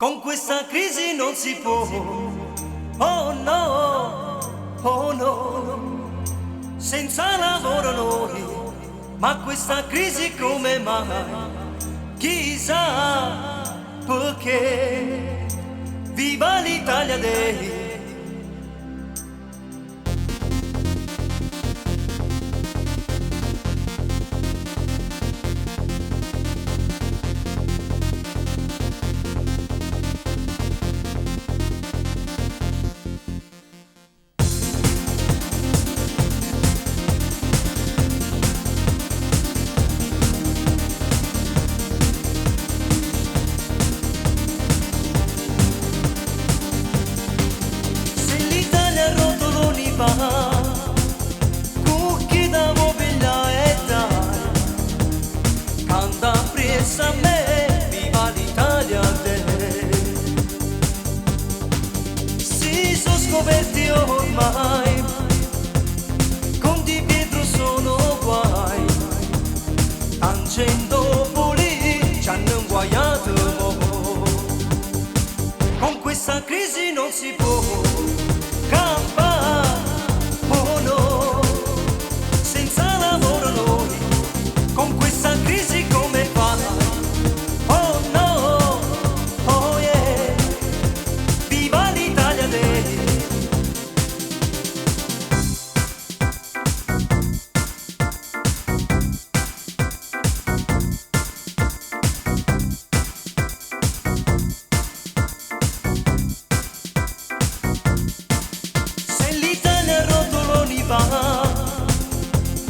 Con questa crisi non si può, oh no, oh no, senza lavoro noi, ma questa crisi come mai? Chissà perché, viva l'Italia Day! Cucchi da mobilia e dai, canta presa a me, viva l'Italia Day. Si sono scoperti ormai, con Di Pietro sono guai, Tangentopoli ci hanno inguaiato mo. Con questa crisi non si può campare, oh no, senza lavoro noi, con questa crisi come fa? Oh no, oh yeah, viva l'Italia Day!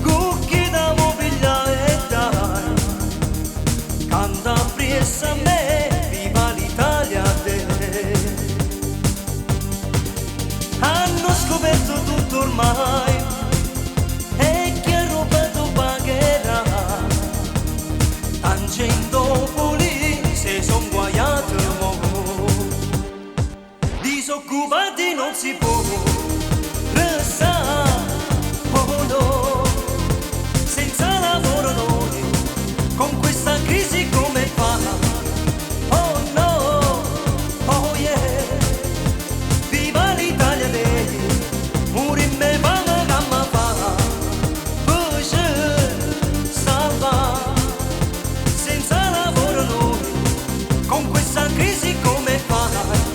Cucchi da mobilia e dai, canta presa a me, viva l'Italia Day. Hanno scoperto tutto ormai e chi ha rubato pagherà. Tangentopoli se son guaiato mo. Disoccupati non si può restare, oh no, senza lavoro noi, con questa crisi come fa? Oh no, oh yeah, viva l'Italia Day, murimme vana gamma fa, push, salva, senza lavoro noi, con questa crisi come fa?